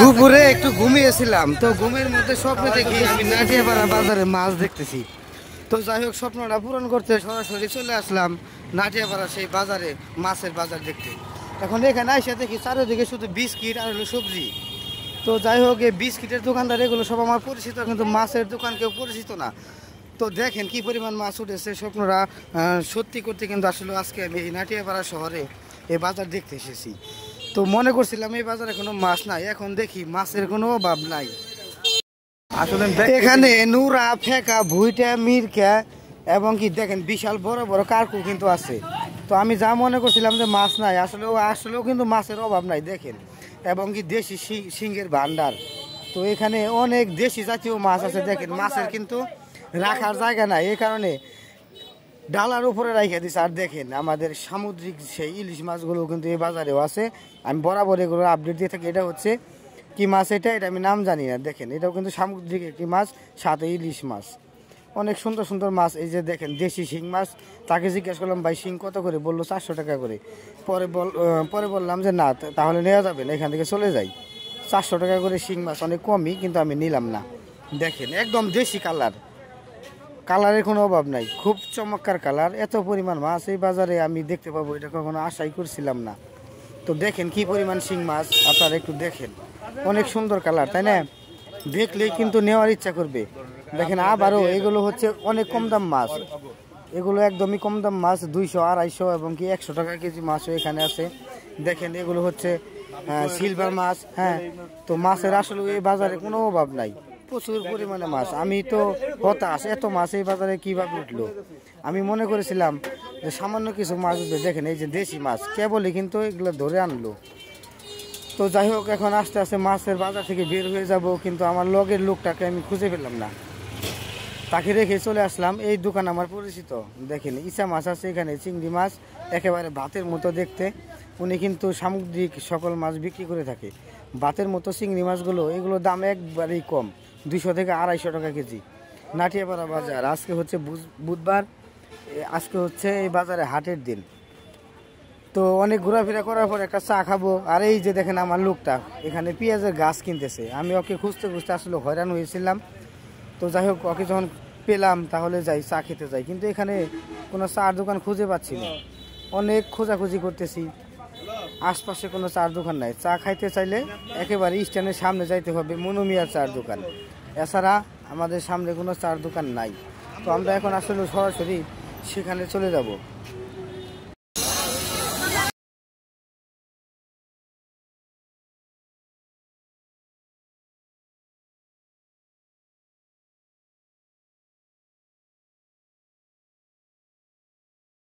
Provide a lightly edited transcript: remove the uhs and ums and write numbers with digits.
দুপুরে একটু ঘুমিয়েছিলাম, তো ঘুমের মধ্যে স্বপ্ন দেখি আমি নাটিয়াপাড়া বাজারে মাছ দেখতেছি। তো যাই হোক, স্বপ্নটা পূরণ করতে সরাসরি চলে আসলাম নাটিয়াপাড়া সেই বাজারে, মাছের বাজার দেখতে। এখন এখানে আইসা দেখি চারিদিকে শুধু বিস্কিট আর হলো সবজি। তো যাই হোক, এই বিস্কিটের দোকানদার এগুলো সব আমার পরিচিত, কিন্তু মাছের দোকান কেউ পরিচিত না। তো দেখেন কি পরিমাণ মাছ উঠেছে। স্বপ্নরা সত্যি করতে কিন্তু আসলে আজকে আমি এই নাটিয়াপাড়া শহরে এই বাজার দেখতে এসেছি। তো মনে করছিলাম এই বাজারে কোনো মাছ নাই, এখন দেখি মাছের কোনো অভাব নাই। আসলে এখানে নুরা, ফেকা, ভুইটা, মিরকা এবং কি দেখেন বিশাল বড় বড় কার্কু কিন্তু আছে। তো আমি যা মনে করছিলাম যে মাছ নাই, আসলেও কিন্তু মাছের অভাব নাই দেখেন। এবং কি দেশি শিঙের ভান্ডার। তো এখানে অনেক দেশি জাতীয় মাছ আছে দেখেন। মাছের কিন্তু রাখার জায়গা নাই, এই কারণে ডালার উপরে রাখা দিচ্ছে। আর দেখেন আমাদের সামুদ্রিক সেই ইলিশ মাছগুলো কিন্তু এই বাজারেও আছে। আমি বরাবর এগুলো আপডেট দিয়ে থাকি। এটা হচ্ছে কি মাছ, এটা আমি নাম জানি না। দেখেন এটাও কিন্তু সামুদ্রিক একটি মাছ, সাথে ইলিশ মাছ। অনেক সুন্দর সুন্দর মাছ। এই যে দেখেন দেশি শিং মাছ। তাকে জিজ্ঞেস করলাম ভাই শিং কত করে, বললো 400 টাকা করে। পরে বললাম যে না, তাহলে নেওয়া যাবে না, এখান থেকে চলে যাই। 400 টাকা করে শিং মাছ, অনেক কমই, কিন্তু আমি নিলাম না। দেখেন একদম দেশি কালারের কোনো অভাব নাই, খুব চমৎকার কালার। এত পরিমাণ মাছ এই বাজারে আমি দেখতে পাবো এটা কখনো আশাই করছিলাম না। তো দেখেন কি পরিমাণ শিং মাছ, আপনারা একটু দেখেন, অনেক সুন্দর কালার, তাই না? দেখলেই কিন্তু নেওয়ার ইচ্ছা করবে। দেখেন আবারও এগুলো হচ্ছে অনেক কম দাম মাছ, এগুলো একদমই কম দাম মাছ। 200, 250 এবং কি 100 টাকা কেজি মাছও এখানে আছে। দেখেন এগুলো হচ্ছে সিলভার মাছ। হ্যাঁ, তো মাছের আসলে এই বাজারে কোনো অভাব নাই, প্রচুর পরিমাণে মাছ। আমি তো হতাশ, এত মাছ এই বাজারে কিভাবে উঠলো। আমি মনে করেছিলাম যে সামান্য কিছু মাছ উঠবে। দেখেন এই যে দেশি মাছ কেবলই কিন্তু এগুলো ধরে আনলো। তো যাই হোক, এখন আস্তে আস্তে মাছের বাজার থেকে বের হয়ে যাব, কিন্তু আমার লগের লোকটাকে আমি খুঁজে পেলাম না। তাকে রেখে চলে আসলাম। এই দোকান আমার পরিচিত। দেখেন ইচা মাছ আছে এখানে, চিংড়ি মাছ, একেবারে ভাতের মতো দেখতে। উনি কিন্তু সামুদ্রিক সকল মাছ বিক্রি করে থাকে। ভাতের মতো চিংড়ি মাছগুলো, এগুলোর দাম একবারেই কম, 200 থেকে 250 টাকা কেজি। নাটিয়াপাড়া বাজার। আজকে হচ্ছে বুধবার, আজকে হচ্ছে এই বাজারে হাটের দিন। তো অনেক ঘোরাফেরা করার পর একটা চা খাবো। আর এই যে দেখেন আমার লোকটা এখানে পেঁয়াজের গাছ কিনতেছে। আমি ওকে খুঁজতে খুঁজতে আসলে হয়রান হয়েছিলাম। তো যাই হোক, ওকে যখন পেলাম তাহলে যাই চা খেতে যাই, কিন্তু এখানে কোনো চার দোকান খুঁজে পাচ্ছি না। অনেক খোঁজাখুঁজি করতেছি, আশপাশে কোনো চার দোকান নাই। চা খাইতে চাইলে একেবারে স্ট্যান্ডের সামনে যাইতে হবে, মনুমিয়ার চার দোকান। এছাড়া আমাদের সামনে কোনো চার দোকান নাই। তো আমরা এখন আসলে সরাসরি সেখানে চলে যাব।